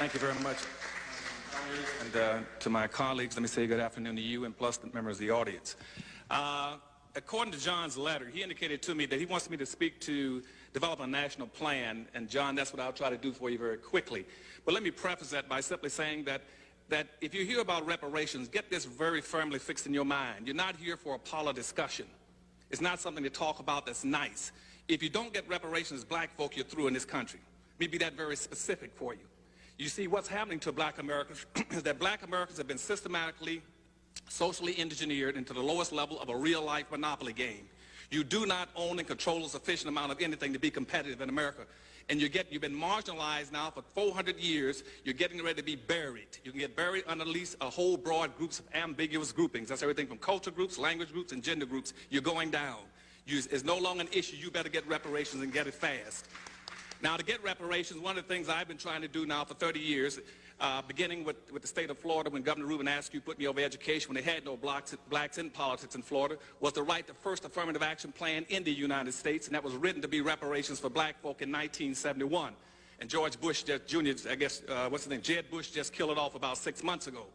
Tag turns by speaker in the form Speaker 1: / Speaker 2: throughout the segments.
Speaker 1: Thank you very much. And to my colleagues, let me say good afternoon to you and plus the members of the audience. According to John's letter, he indicated to me that he wants me to speak to develop a national plan, and John, that's what I'll try to do for you very quickly. But let me preface that by simply saying that if you hear about reparations, get this very firmly fixed in your mind. You're not here for a parlor discussion. It's not something to talk about that's nice. If you don't get reparations as black folk, you're through in this country. Let me be that very specific for you. You see, what's happening to black Americans is that black Americans have been systematically, socially engineered into the lowest level of a real-life monopoly game. You do not own and control a sufficient amount of anything to be competitive in America. And you've been marginalized now for 400 years. You're getting ready to be buried. You can get buried under at least a whole broad groups of ambiguous groupings. That's everything from culture groups, language groups, and gender groups. You're going down. It's no longer an issue. You better get reparations and get it fast. Now, to get reparations, one of the things I've been trying to do now for 30 years, beginning with the state of Florida when Governor Reuben Askew put me over education when they had no blacks in politics in Florida, was to write the first affirmative action plan in the United States, and that was written to be reparations for black folk in 1971. And George Bush Jr., I guess, what's his name, Jed Bush just killed it off about 6 months ago.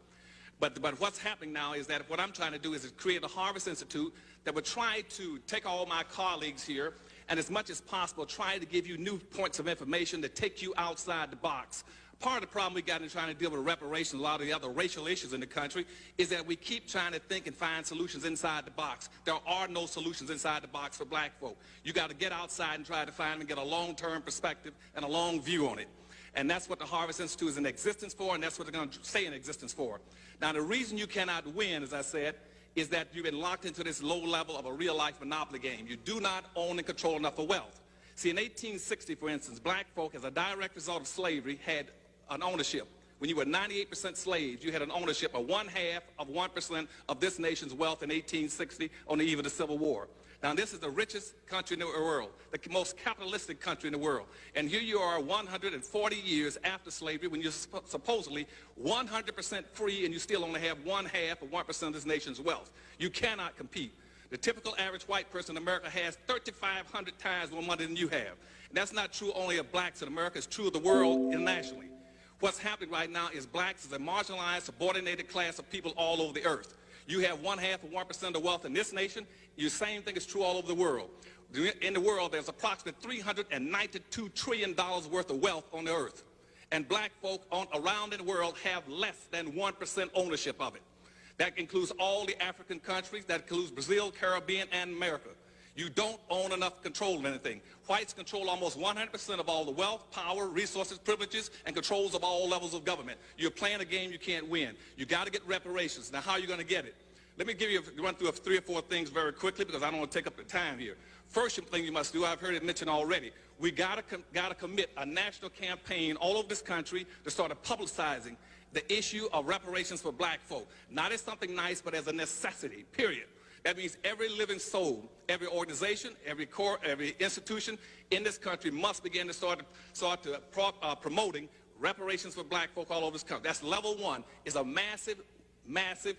Speaker 1: But what's happening now is that what I'm trying to do is create a Harvest Institute that would try to take all my colleagues here and as much as possible try to give you new points of information that take you outside the box. Part of the problem we got in trying to deal with reparations, a lot of the other racial issues in the country, is that we keep trying to think and find solutions inside the box. There are no solutions inside the box for black folk. You got to get outside and try to find them and get a long-term perspective and a long view on it. And that's what the Harvest Institute is in existence for, and that's what they're going to stay in existence for. Now, the reason you cannot win, as I said, is that you've been locked into this low level of a real-life monopoly game. You do not own and control enough of wealth. See, in 1860, for instance, black folk, as a direct result of slavery, had an ownership. When you were 98% slaves, you had an ownership of 1/2 of 1% of this nation's wealth in 1860 on the eve of the Civil War. Now, this is the richest country in the world, the most capitalistic country in the world. And here you are 140 years after slavery when you're supposedly 100% free and you still only have 1/2 of 1% of this nation's wealth. You cannot compete. The typical average white person in America has 3,500 times more money than you have. And that's not true only of blacks in America, it's true of the world internationally. What's happening right now is blacks is a marginalized, subordinated class of people all over the earth. You have 1/2 of 1% of wealth in this nation. The same thing is true all over the world. In the world, there's approximately $392 trillion worth of wealth on the earth. And black folk around the world have less than 1% ownership of it. That includes all the African countries. That includes Brazil, Caribbean, and America. You don't own enough control of anything. Whites control almost 100% of all the wealth, power, resources, privileges, and controls of all levels of government. You're playing a game you can't win. You got to get reparations. Now, how are you going to get it? Let me run through 3 or 4 things very quickly because I don't want to take up the time here. First thing you must do, I've heard it mentioned already, we got to commit a national campaign all over this country to start publicizing the issue of reparations for black folk. Not as something nice, but as a necessity, period. That means every living soul, every organization, every corps, every institution in this country must begin to start promoting reparations for black folk all over this country. That's level 1, is a massive, massive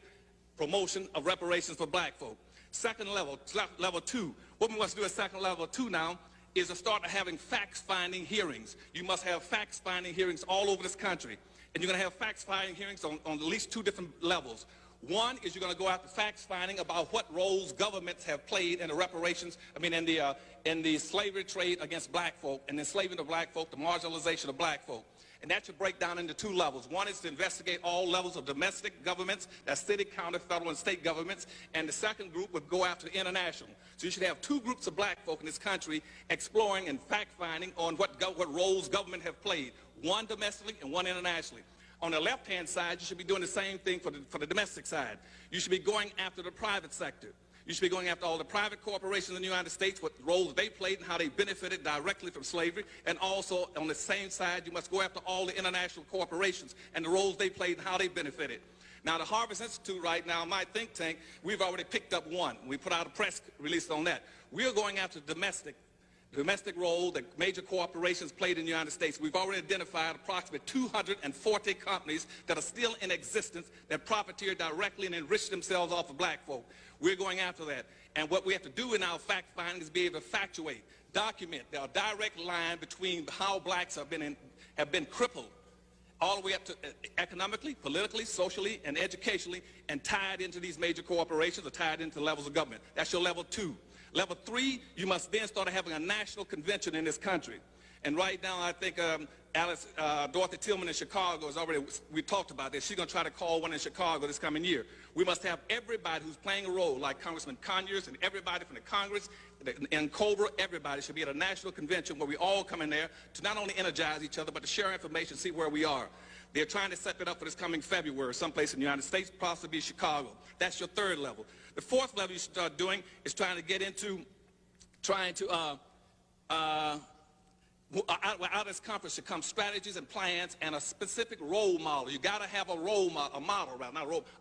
Speaker 1: promotion of reparations for black folk. Second level, level 2, what we must do at second level 2 now is to start having facts-finding hearings. You must have facts-finding hearings all over this country. And you're going to have facts-finding hearings on at least 2 different levels. One is you're going to go after facts-finding about what roles governments have played in the reparations, in the slavery trade against black folk, and the enslavement of black folk, the marginalization of black folk. And that should break down into 2 levels. One is to investigate all levels of domestic governments, that's city, county, federal, and state governments. And the second group would go after international. So you should have 2 groups of black folk in this country exploring and fact-finding on what roles government have played, one domestically and one internationally. On the left-hand side, you should be doing the same thing for the domestic side. You should be going after the private sector. You should be going after all the private corporations in the United States, what roles they played and how they benefited directly from slavery. And also, on the same side, you must go after all the international corporations and the roles they played and how they benefited. Now, the Harvest Institute right now, my think tank, we've already picked up one. We put out a press release on that. We're going after domestic role that major corporations played in the United States. We've already identified approximately 240 companies that are still in existence that profiteer directly and enrich themselves off of black folk. We're going after that. And what we have to do in our fact finding is be able to factuate, document. There are direct line between how blacks have been crippled all the way up to economically, politically, socially, and educationally, and tied into these major corporations or tied into levels of government. That's your level 2. Level 3, you must then start having a national convention in this country. And right now, I think Dorothy Tillman in Chicago is already, we talked about this. She's going to try to call one in Chicago this coming year. We must have everybody who's playing a role, like Congressman Conyers and everybody from the Congress and Cobra, everybody should be at a national convention where we all come in there to not only energize each other, but to share information, see where we are. They're trying to set that up for this coming February, someplace in the United States, possibly Chicago. That's your 3rd level. The 4th level you should start doing is trying to get into, out of this conference should come strategies and plans and a specific role model. You got to have a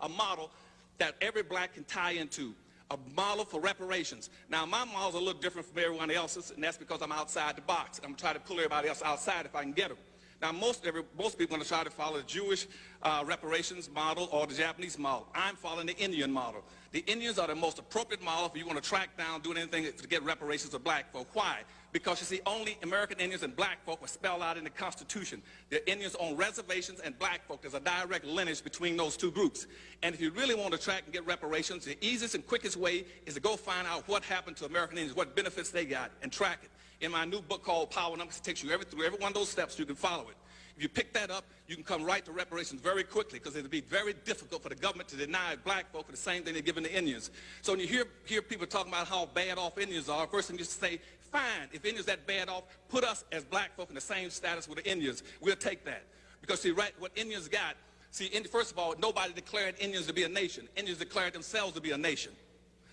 Speaker 1: model that every black can tie into, a model for reparations. Now, my model's a little different from everyone else's, and that's because I'm outside the box. I'm trying to pull everybody else outside if I can get them. Now, most people are going to try to follow the Jewish reparations model or the Japanese model. I'm following the Indian model. The Indians are the most appropriate model if you want to track down, do anything to get reparations of black folk. Why? Because you see, only American Indians and black folk were spelled out in the Constitution. The Indians on reservations and black folk, there's a direct lineage between those two groups. And if you really want to track and get reparations, the easiest and quickest way is to go find out what happened to American Indians, what benefits they got, and track it. In my new book called Power Numbers, it takes you through every one of those steps. You can follow it. If you pick that up, you can come right to reparations very quickly, because it'll be very difficult for the government to deny black folk for the same thing they're giving the Indians. So when you hear people talking about how bad off Indians are, first thing you say, fine, if Indians that bad off, put us as black folk in the same status with the Indians. We'll take that. Because see, right, what Indians got, see, first of all, nobody declared Indians to be a nation. Indians declared themselves to be a nation.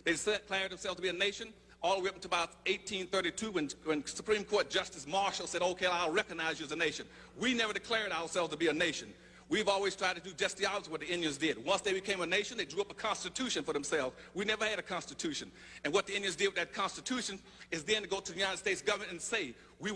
Speaker 1: They declared themselves to be a nation all the way up to about 1832 when Supreme Court Justice Marshall said, okay, I'll recognize you as a nation. We never declared ourselves to be a nation. We've always tried to do just the opposite of what the Indians did. Once they became a nation, they drew up a constitution for themselves. We never had a constitution. And what the Indians did with that constitution is then to go to the United States government and say, we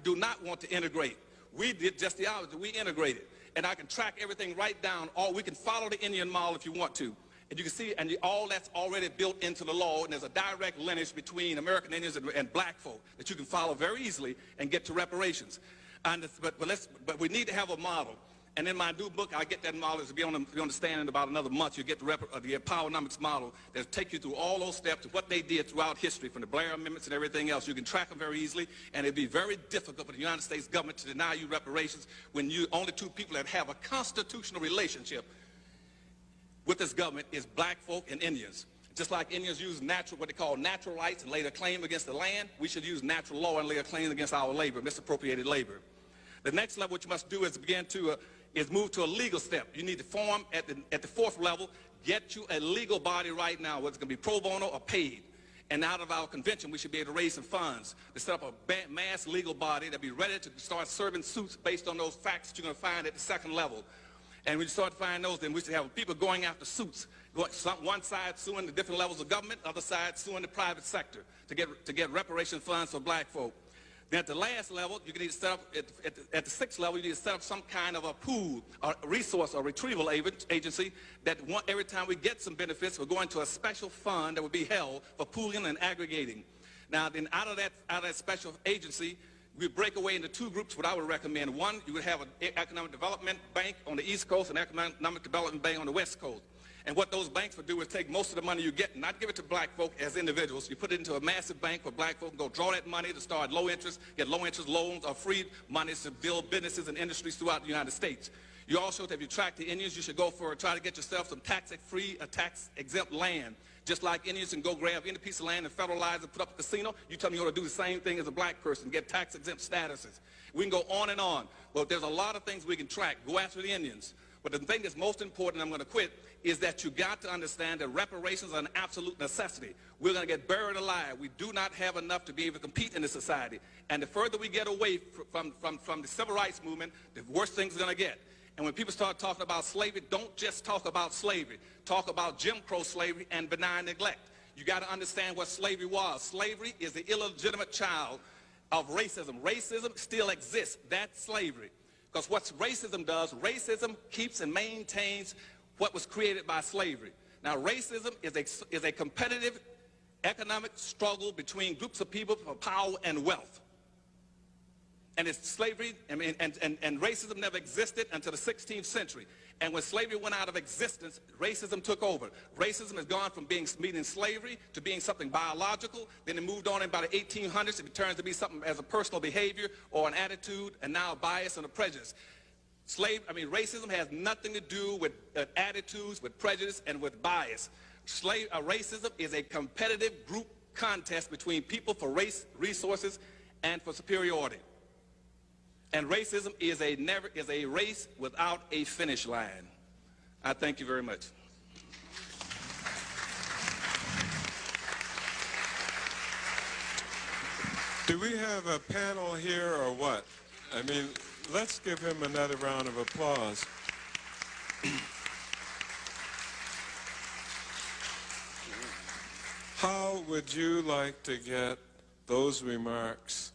Speaker 1: do not want to integrate. We did just the opposite. We integrated. And I can track everything right down, or we can follow the Indian model if you want to. And you can see, and all that's already built into the law, and there's a direct lineage between American Indians and black folk that you can follow very easily and get to reparations. But we need to have a model. And in my new book, I get that model to be on the stand in about another month. You get the Powernomics model that'll take you through all those steps of what they did throughout history, from the Blair Amendments and everything else. You can track them very easily, and it'd be very difficult for the United States government to deny you reparations when you only two people that have a constitutional relationship with this government is black folk and Indians. Just like Indians use what they call natural rights and lay their claim against the land, we should use natural law and lay a claim against our labor, misappropriated labor. The next level what you must do is move to a legal step. You need to form at the 4th level, get you a legal body right now, whether it's going to be pro bono or paid. And out of our convention, we should be able to raise some funds to set up a mass legal body that'll be ready to start serving suits based on those facts that you're going to find at the 2nd level. And when you start to find those, then we should have people going after suits. One side suing the different levels of government, other side suing the private sector to get reparation funds for black folk. Then at the last level, you need to set up, at the 6th level, you need to set up some kind of a pool, or resource, or retrieval agency that every time we get some benefits, we're going to a special fund that will be held for pooling and aggregating. Now, then out of that special agency, we break away into 2 groups, what I would recommend. One, you would have an economic development bank on the East Coast and an economic development bank on the West Coast. And what those banks would do is take most of the money you get and not give it to black folk as individuals. You put it into a massive bank for black folk and go draw that money to start low interest, get low interest loans or free monies to build businesses and industries throughout the United States. You also, if you track the Indians, you should try to get yourself some tax-free or tax-exempt land. Just like Indians can go grab any piece of land and federalize and put up a casino, you tell me you want to do the same thing as a black person, get tax-exempt statuses. We can go on and on. Well, there's a lot of things we can track. Go after the Indians. But the thing that's most important, I'm going to quit, is that you got to understand that reparations are an absolute necessity. We're going to get buried alive. We do not have enough to be able to compete in this society. And the further we get away from the civil rights movement, the worse things are going to get. And when people start talking about slavery, don't just talk about slavery. Talk about Jim Crow slavery and benign neglect. You got to understand what slavery was. Slavery is the illegitimate child of racism. Racism still exists. That's slavery. Because what racism does, racism keeps and maintains what was created by slavery. Now, racism is a competitive economic struggle between groups of people for power and wealth. And it's slavery, I mean, and racism never existed until the 16th century. And when slavery went out of existence, racism took over. Racism has gone from meaning slavery to being something biological. Then it moved on in about the 1800s. It turns to be something as a personal behavior or an attitude, and now a bias and a prejudice. Racism has nothing to do with attitudes, with prejudice, and with bias. Racism is a competitive group contest between people for race, resources, and for superiority. And racism is a race without a finish line. I thank you very much.
Speaker 2: Do we have a panel here or what? I mean, let's give him another round of applause. How would you like to get those remarks